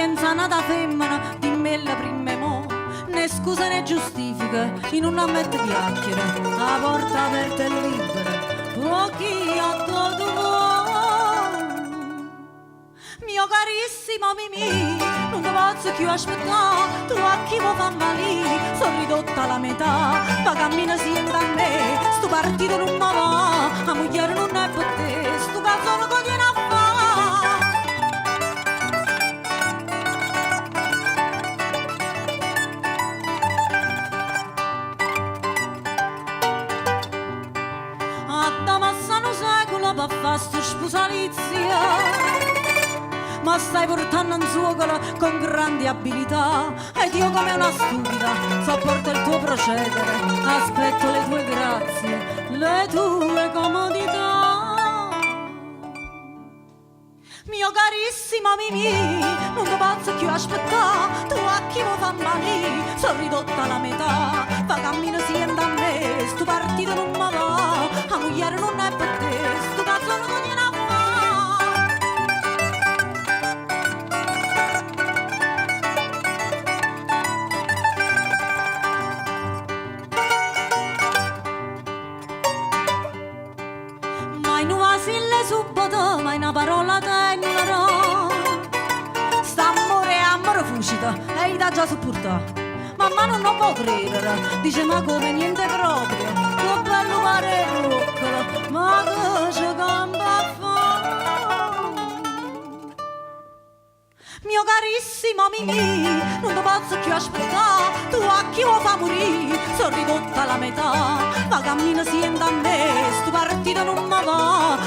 senza nata femmina, dimmi la prima mo. Né scusa né giustifica, in un ammette chiacchiere, la porta aperta e libera, pochi a tutto mio carissimo Mimì, non ti posso più aspettare, tu a chi mi fa male, sono ridotta alla metà, ma cammina sienta a me, sto partito non mi va, la moglie non è per te, sto cazzo non conviene a fare. A Damassano secolo per fare sto sposalizio, ma stai portando un suocolo con grandi abilità ed io come una stupida sopporto il tuo procedere, aspetto le tue grazie, le tue comodità. Mio carissimo Mimì, non ti posso più aspettare, tu a chi mi fa male, sono ridotta alla metà, fa cammino sienta a me, sto partito non mi va, la moglie non è per te, sto cazzo non viene a subito, ma una parola tenero. St'amore è amore fucita e gli dà già supportato. Mamma non può credere, dice ma come niente proprio. Che bello pare roccolo, ma che ci cambia a fare. Mio carissimo Mimì, non ti posso più aspettare, tu a chi vuoi fa morire, sono ridotta alla metà, ma cammina sienta a me, sto partito non mi va,